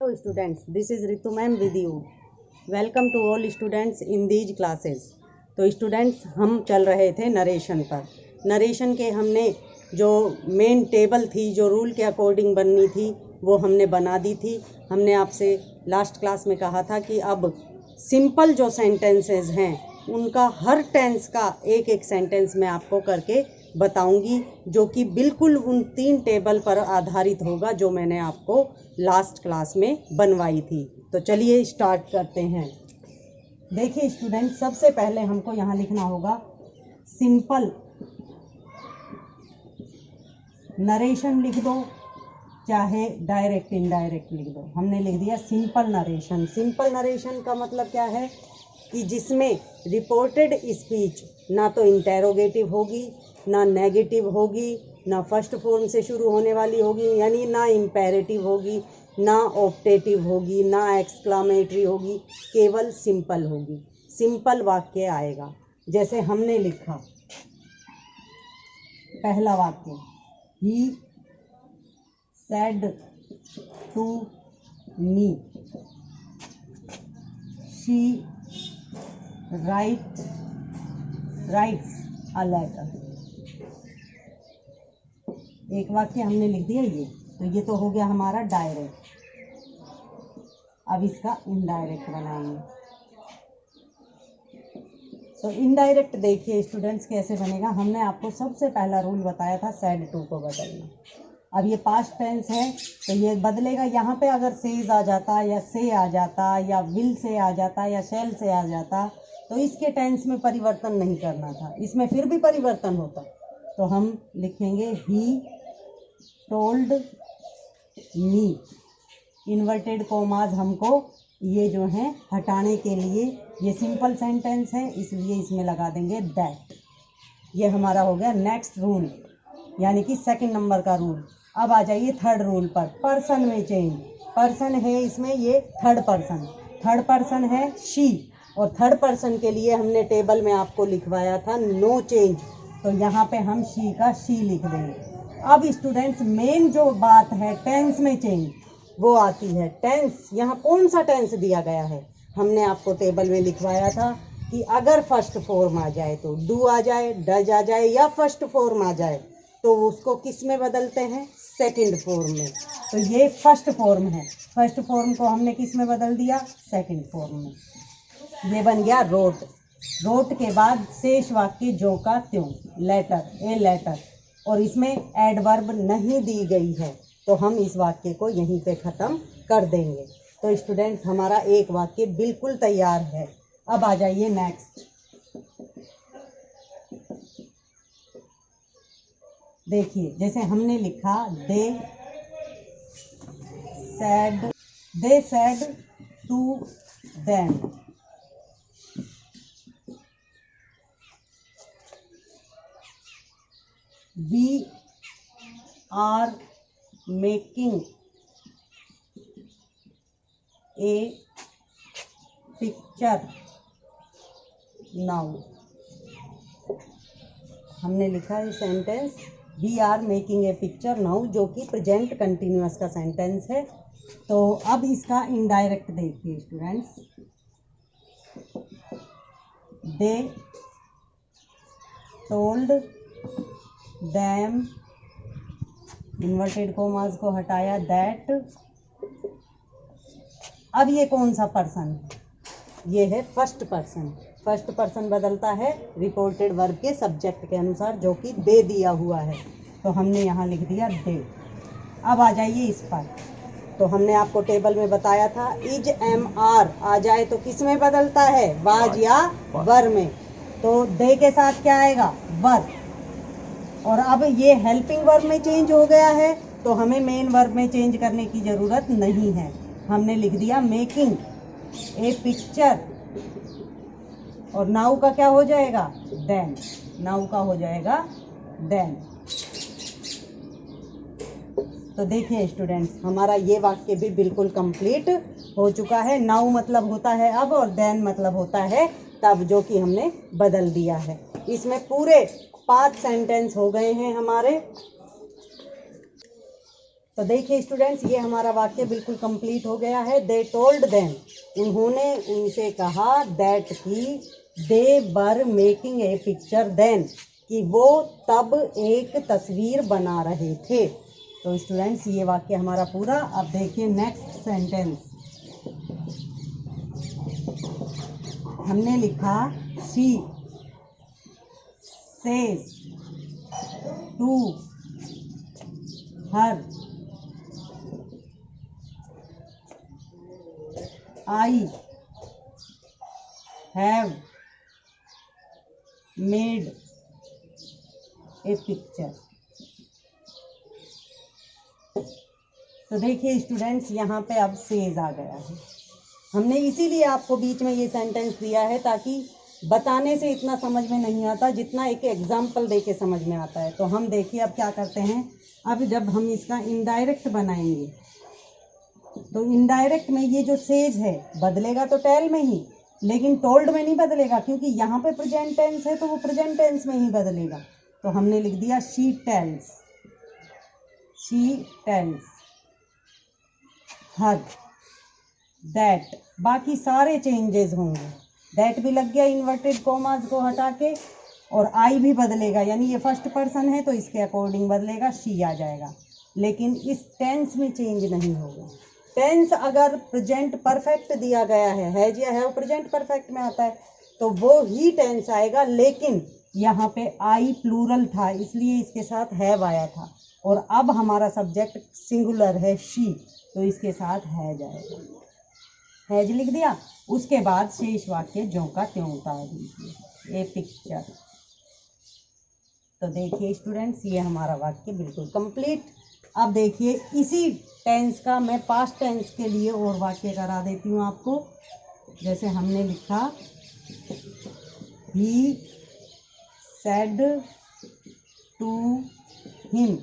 Hello students, this is Ritu ma'am with you. Welcome to all students in these classes. तो students हम चल रहे थे narration पर। नरेशन के हमने जो मेन टेबल थी, जो रूल के अकॉर्डिंग बननी थी, वो हमने बना दी थी। हमने आपसे लास्ट क्लास में कहा था कि अब सिंपल जो सेंटेंसेस हैं उनका हर टेंस का एक एक सेंटेंस मैं आपको करके बताऊंगी, जो कि बिल्कुल उन 3 टेबल पर आधारित होगा जो मैंने आपको लास्ट क्लास में बनवाई थी। तो चलिए स्टार्ट करते हैं। देखिए स्टूडेंट, सबसे पहले हमको यहाँ लिखना होगा सिंपल नरेशन लिख दो, चाहे डायरेक्ट इनडायरेक्ट लिख दो। हमने लिख दिया सिंपल नरेशन। सिंपल नरेशन का मतलब क्या है कि जिसमें रिपोर्टेड स्पीच ना तो इंटेरोगेटिव होगी, ना नेगेटिव होगी, ना फर्स्ट फॉर्म से शुरू होने वाली होगी, यानी ना इम्पेरेटिव होगी, ना ऑप्टेटिव होगी, ना एक्सक्लामेटरी होगी, केवल सिंपल होगी। सिंपल वाक्य आएगा। जैसे हमने लिखा पहला वाक्य, he said to me, she writes a letter. एक वाक्य हमने लिख दिया ये, तो ये तो हो गया हमारा डायरेक्ट। अब इसका इनडायरेक्ट बनाएंगे। तो इनडायरेक्ट देखिए स्टूडेंट्स कैसे बनेगा। हमने आपको सबसे पहला रूल बताया था सेड टू को बदलना। अब ये पास्ट टेंस है तो ये बदलेगा। यहाँ पे अगर सेज आ जाता, या से आ जाता, या विल से आ जाता, या शैल से आ जाता, तो इसके टेंस में परिवर्तन नहीं करना था, इसमें फिर भी परिवर्तन होता। तो हम लिखेंगे ही टोल्ड मी। इन्वर्टेड कॉमाज हमको ये जो हैं हटाने के लिए, ये सिंपल सेंटेंस है इसलिए इसमें लगा देंगे दैट। ये हमारा हो गया नेक्स्ट रूल, यानी कि सेकंड नंबर का रूल। अब आ जाइए थर्ड रूल पर, पर्सन में चेंज। पर्सन है इसमें, ये थर्ड पर्सन है शी, और थर्ड पर्सन के लिए हमने टेबल में आपको लिखवाया था नो चेंज, तो यहाँ पे हम शी का शी लिख देंगे। अब स्टूडेंट्स मेन जो बात है टेंस में चेंज, वो आती है टेंस। यहाँ कौन सा टेंस दिया गया है, हमने आपको टेबल में लिखवाया था कि अगर फर्स्ट फॉर्म आ जाए तो डू आ जाए, डज आ जाए, या फर्स्ट फॉर्म आ जाए तो उसको किस में बदलते हैं, सेकंड फॉर्म में। तो ये फर्स्ट फॉर्म है, फर्स्ट फॉर्म को हमने किस में बदल दिया, सेकंड फॉर्म में। ये बन गया रोट। रोट के बाद शेष वाक्य जो का त्यों, लेटर, ए लेटर, और इसमें एडवर्ब नहीं दी गई है तो हम इस वाक्य को यहीं पे ख़त्म कर देंगे। तो स्टूडेंट्स हमारा एक वाक्य बिल्कुल तैयार है। अब आ जाइए नेक्स्ट। देखिए जैसे हमने लिखा they said to them, we are making a picture now. हमने लिखा है sentence we are making a picture now, जो कि प्रेजेंट कंटिन्यूअस का सेंटेंस है। तो अब इसका इनडायरेक्ट देखिए students, they told them, inverted commas को हटाया, दैट। अब ये कौन सा पर्सन है, ये है फर्स्ट पर्सन। फर्स्ट पर्सन बदलता है रिपोर्टेड वर्ब के सब्जेक्ट के अनुसार, जो कि दे दिया हुआ है, तो हमने यहाँ लिख दिया दे। अब आ जाइए इस पर। तो हमने आपको टेबल में बताया था इज एम आर आ जाए तो किस में बदलता है, वाज या वर में। तो दे के साथ क्या आएगा, वर। और अब ये हेल्पिंग वर्ब में चेंज हो गया है तो हमें मेन वर्ब में चेंज करने की ज़रूरत नहीं है। हमने लिख दिया मेकिंग ए पिक्चर, और नाउ का क्या हो जाएगा, देन। नाउ का हो जाएगा देन। तो देखिए स्टूडेंट्स हमारा ये वाक्य भी बिल्कुल कंप्लीट हो चुका है। नाउ मतलब होता है अब, और देन मतलब होता है तब, जो कि हमने बदल दिया है। इसमें पूरे 5 सेंटेंस हो गए हैं हमारे। तो देखिए स्टूडेंट्स, ये हमारा वाक्य बिल्कुल कंप्लीट हो गया है। दे टोल्ड देम, उन्होंने उनसे कहा, that he they were making a picture then, कि वो तब एक तस्वीर बना रहे थे। तो स्टूडेंट्स, ये वाक्य हमारा पूरा। अब देखिए नेक्स्ट सेंटेंस। हमने लिखा she says to her I have made a picture। तो देखिए स्टूडेंट्स, यहाँ पे अब सेज आ गया है। हमने इसीलिए आपको बीच में ये सेंटेंस दिया है ताकि बताने से इतना समझ में नहीं आता जितना एक एग्जाम्पल दे के समझ में आता है। तो हम देखिए अब क्या करते हैं। अब जब हम इसका इनडायरेक्ट बनाएंगे तो इनडायरेक्ट में ये जो सेज है बदलेगा तो टेल में ही, लेकिन टोल्ड में नहीं बदलेगा, क्योंकि यहाँ पे प्रेजेंट टेंस है तो वो प्रेजेंट टेंस में ही बदलेगा। तो हमने लिख दिया शी टेल्स हर दैट। बाकी सारे चेंजेस होंगे। दैट भी लग गया इन्वर्टेड कॉमास को हटा के, और आई भी बदलेगा, यानी ये फर्स्ट पर्सन है तो इसके अकॉर्डिंग बदलेगा, शी आ जाएगा। लेकिन इस टेंस में चेंज नहीं होगा। टेंस अगर प्रेजेंट परफेक्ट दिया गया है या है प्रेजेंट परफेक्ट में आता है तो वो ही टेंस आएगा, लेकिन यहाँ पे आई प्लूरल था इसलिए इसके साथ हैव आया था, और अब हमारा सब्जेक्ट सिंगुलर है शी, तो इसके साथ हैज आएगा। हैज लिख दिया। उसके बाद शेष वाक्य ज्यों का त्यों उतार दीजिए। ए पिक्चर। तो देखिए स्टूडेंट्स, ये हमारा वाक्य बिल्कुल कंप्लीट। अब देखिए इसी टेंस का मैं पास्ट टेंस के लिए और वाक्य करा देती हूँ आपको। जैसे हमने लिखा he said to him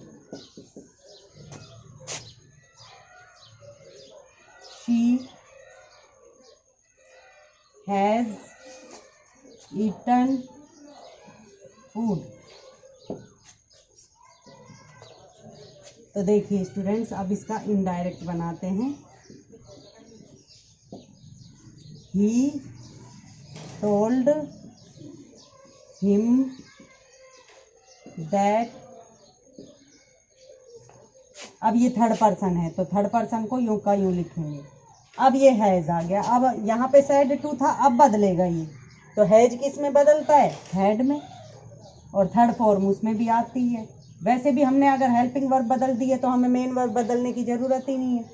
she has eaten food. तो देखिए स्टूडेंट्स, अब इसका इनडायरेक्ट बनाते हैं। He told him that. अब ये थर्ड पर्सन है तो थर्ड पर्सन को यूं का यूं लिखेंगे। अब ये हैज आ गया। अब यहाँ पे सेड टू था, अब बदलेगा ये। तो हैज किस में बदलता है? हैड में। और थर्ड फॉर्म उसमें भी आती है। वैसे भी हमने अगर हेल्पिंग वर्ब बदल दिए तो हमें मेन वर्ब बदलने की ज़रूरत ही नहीं है।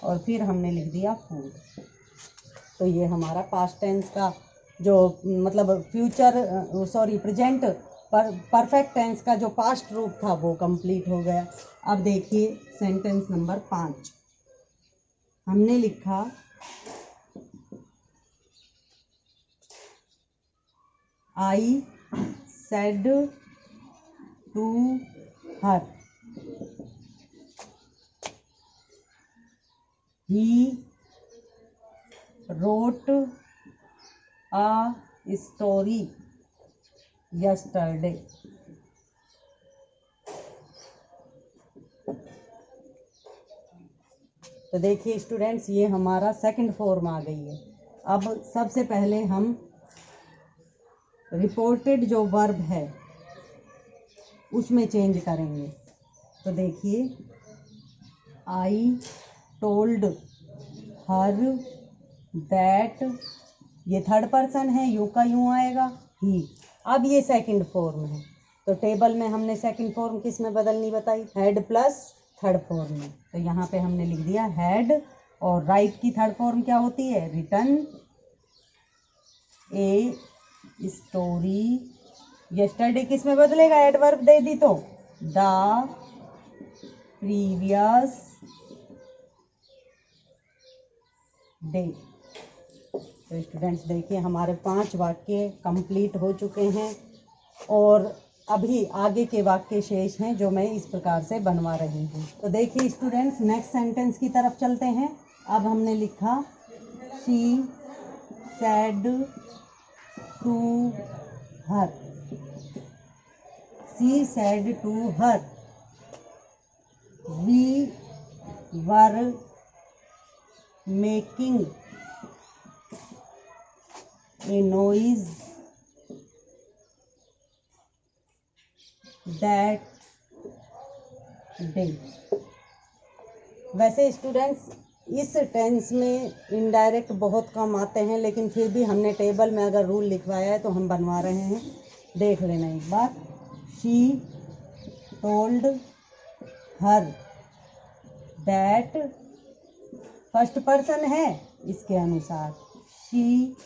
और फिर हमने लिख दिया फूड। तो ये हमारा पास्ट टेंस का जो मतलब प्रेजेंट परफेक्ट टेंस का जो पास्ट रूप था वो कंप्लीट हो गया। अब देखिए सेंटेंस नंबर 5। हमने लिखा I said to her he wrote a story yesterday। तो देखिए स्टूडेंट्स, ये हमारा सेकंड फॉर्म आ गई है। अब सबसे पहले हम रिपोर्टेड जो वर्ब है उसमें चेंज करेंगे। तो देखिए आई टोल्ड हर दैट, ये थर्ड पर्सन है, यू का यूं आएगा ही। अब ये सेकंड फॉर्म है तो टेबल में हमने सेकंड फॉर्म किस में बदलनी बताई? हैड प्लस थर्ड फॉर्म में। तो यहाँ पे हमने लिख दिया हैड, और राइट की थर्ड फॉर्म क्या होती है? Written a story yesterday. किस में बदलेगा? एडवर्ब दे दी तो द प्रीवियस डे। तो स्टूडेंट्स देखिए हमारे 5 वाक्य कंप्लीट हो चुके हैं, और अभी आगे के वाक्य शेष हैं जो मैं इस प्रकार से बनवा रही हूँ। तो देखिए स्टूडेंट्स, नेक्स्ट सेंटेंस की तरफ चलते हैं। अब हमने लिखा she said to her. She said to her we were making a noise that day. वैसे स्टूडेंट्स इस टेंस में इनडायरेक्ट बहुत कम आते हैं, लेकिन फिर भी हमने टेबल में अगर रूल लिखवाया है तो हम बनवा रहे हैं, देख लेना एक बार। She told her that, first person है इसके अनुसार शी,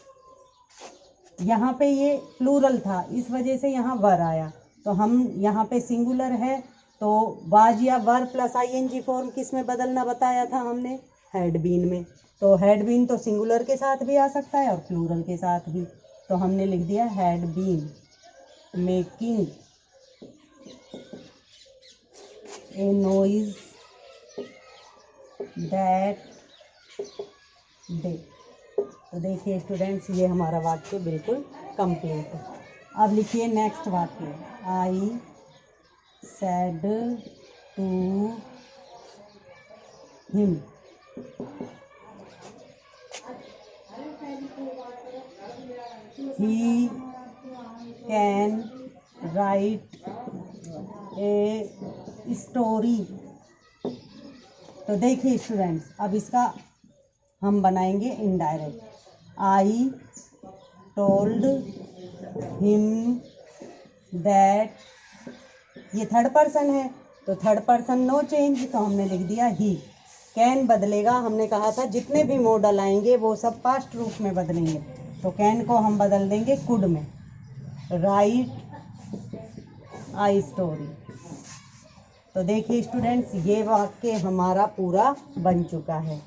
यहाँ पे ये प्लूरल था इस वजह से यहाँ वर आया, तो हम यहाँ पे सिंगुलर है तो वाज या वर प्लस आईएनजी फॉर्म किस में बदलना बताया था हमने, हैड बीन में। तो हैड बीन तो सिंगुलर के साथ भी आ सकता है और प्लूरल के साथ भी, तो हमने लिख दिया had been making a noise that day. तो देखिए स्टूडेंट्स ये हमारा वाक्य बिल्कुल कंप्लीट है। अब लिखिए नेक्स्ट वाक्य, आई said to him। He can write a story। तो देखिए स्टूडेंट्स अब इसका हम बनाएंगे indirect. I told him that, ये थर्ड पर्सन है तो थर्ड पर्सन नो चेंज, तो हमने लिख दिया ही। कैन बदलेगा, हमने कहा था जितने भी मॉडल आएंगे वो सब पास्ट रूप में बदलेंगे, तो कैन को हम बदल देंगे कुड में। Right I story. तो देखिए स्टूडेंट्स ये वाक्य हमारा पूरा बन चुका है।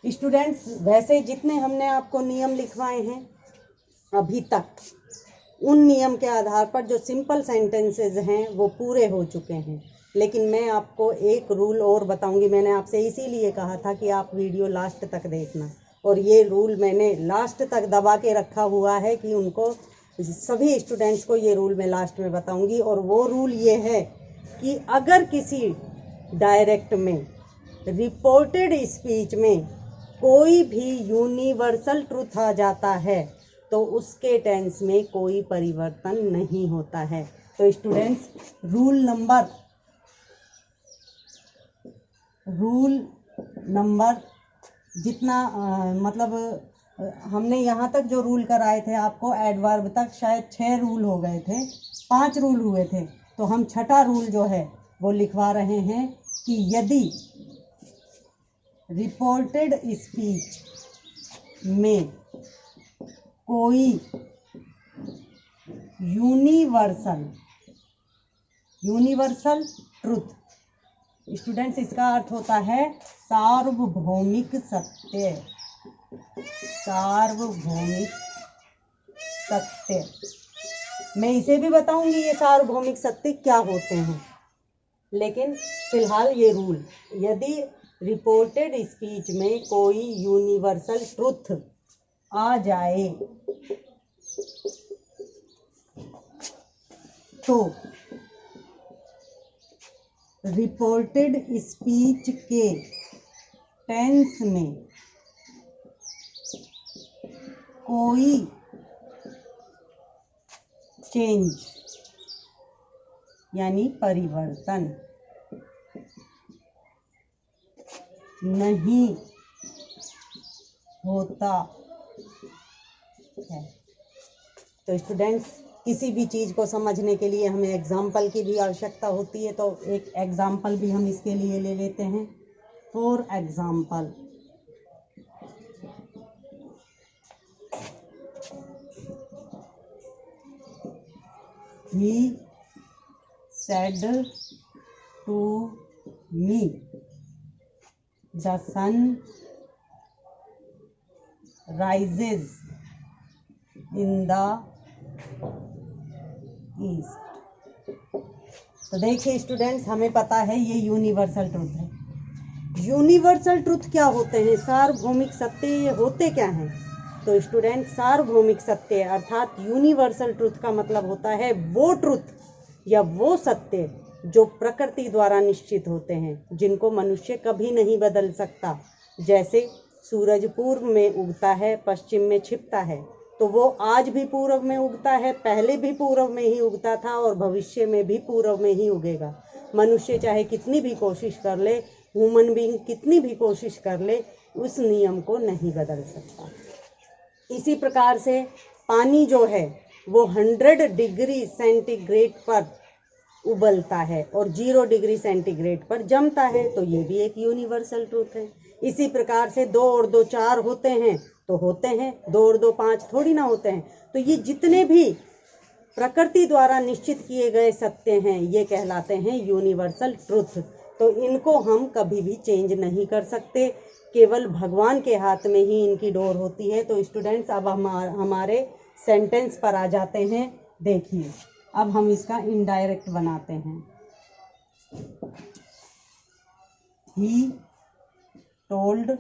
स्टूडेंट्स वैसे जितने हमने आपको नियम लिखवाए हैं अभी तक, उन नियम के आधार पर जो सिंपल सेंटेंसेस हैं वो पूरे हो चुके हैं, लेकिन मैं आपको एक रूल और बताऊंगी। मैंने आपसे इसीलिए कहा था कि आप वीडियो लास्ट तक देखना, और ये रूल मैंने लास्ट तक दबा के रखा हुआ है कि उनको सभी स्टूडेंट्स को ये रूल मैं लास्ट में बताऊंगी। और वो रूल ये है कि अगर किसी डायरेक्ट में रिपोर्टेड स्पीच में कोई भी यूनिवर्सल ट्रूथ आ जाता है तो उसके टेंस में कोई परिवर्तन नहीं होता है। तो स्टूडेंट्स रूल नंबर जितना हमने यहाँ तक जो रूल कराए थे आपको, एडवर्ब तक शायद 6 रूल हो गए थे, 5 रूल हुए थे, तो हम छठा रूल जो है वो लिखवा रहे हैं कि यदि रिपोर्टेड स्पीच में कोई यूनिवर्सल ट्रुथ, स्टूडेंट्स इसका अर्थ होता है सार्वभौमिक सत्य। सार्वभौमिक सत्य, मैं इसे भी बताऊंगी ये सार्वभौमिक सत्य क्या होते हैं, लेकिन फिलहाल ये रूल, यदि रिपोर्टेड स्पीच में कोई यूनिवर्सल ट्रुथ आ जाए तो रिपोर्टेड स्पीच के टेंस में कोई चेंज यानी परिवर्तन नहीं होता है। तो स्टूडेंट्स किसी भी चीज़ को समझने के लिए हमें एग्जाम्पल की भी आवश्यकता होती है, तो एक एग्जाम्पल भी हम इसके लिए ले लेते हैं। For example, he said to me the sun rises in the east. तो देखिए स्टूडेंट्स हमें पता है ये यूनिवर्सल ट्रुथ है। यूनिवर्सल ट्रुथ क्या होते हैं, सार्वभौमिक सत्य, ये होते क्या हैं? तो स्टूडेंट सार्वभौमिक सत्य अर्थात यूनिवर्सल ट्रुथ का मतलब होता है वो ट्रुथ या वो सत्य जो प्रकृति द्वारा निश्चित होते हैं, जिनको मनुष्य कभी नहीं बदल सकता। जैसे सूरज पूर्व में उगता है, पश्चिम में छिपता है, तो वो आज भी पूर्व में उगता है, पहले भी पूर्व में ही उगता था और भविष्य में भी पूर्व में ही उगेगा। मनुष्य चाहे कितनी भी कोशिश कर ले, ह्यूमन बीइंग कितनी भी कोशिश कर ले, उस नियम को नहीं बदल सकता। इसी प्रकार से पानी जो है वो 100 डिग्री सेंटीग्रेड पर उबलता है और 0 डिग्री सेंटीग्रेड पर जमता है, तो ये भी एक यूनिवर्सल ट्रूथ है। इसी प्रकार से 2 और 2 4 होते हैं तो होते हैं, 2 और 2 5 थोड़ी ना होते हैं। तो ये जितने भी प्रकृति द्वारा निश्चित किए गए सत्य हैं, ये कहलाते हैं यूनिवर्सल ट्रूथ। तो इनको हम कभी भी चेंज नहीं कर सकते, केवल भगवान के हाथ में ही इनकी डोर होती है। तो स्टूडेंट्स, अब हमारे सेंटेंस पर आ जाते हैं। देखिए, अब हम इसका इनडायरेक्ट बनाते हैं। ही टोल्ड,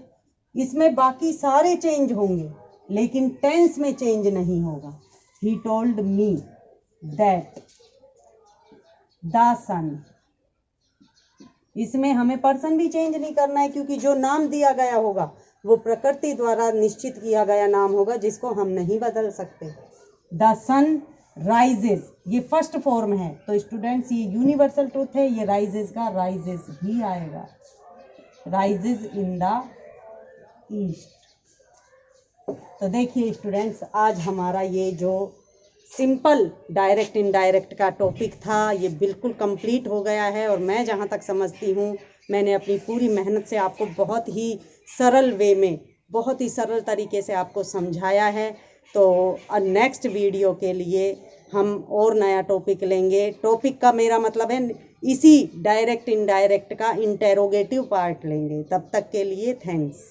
इसमें बाकी सारे चेंज होंगे लेकिन टेंस में चेंज नहीं होगा। He told me that the son, इसमें हमें पर्सन भी चेंज नहीं करना है, क्योंकि जो नाम दिया गया होगा वो प्रकृति द्वारा निश्चित किया गया नाम होगा, जिसको हम नहीं बदल सकते। द सन राइजेस, ये फर्स्ट फॉर्म है, तो स्टूडेंट्स ये यूनिवर्सल ट्रूथ है। ये राइजेस का राइजेस ही आएगा, राइजेस इन द ईस्ट। तो देखिए स्टूडेंट्स, आज हमारा ये जो सिंपल डायरेक्ट इनडायरेक्ट का टॉपिक था, ये बिल्कुल कंप्लीट हो गया है। और मैं जहाँ तक समझती हूँ, मैंने अपनी पूरी मेहनत से आपको बहुत ही सरल वे में, बहुत ही सरल तरीके से आपको समझाया है। तो नेक्स्ट वीडियो के लिए हम और नया टॉपिक लेंगे। टॉपिक का मेरा मतलब है इसी डायरेक्ट इनडायरेक्ट का इंटेरोगेटिव पार्ट लेंगे। तब तक के लिए थैंक्स।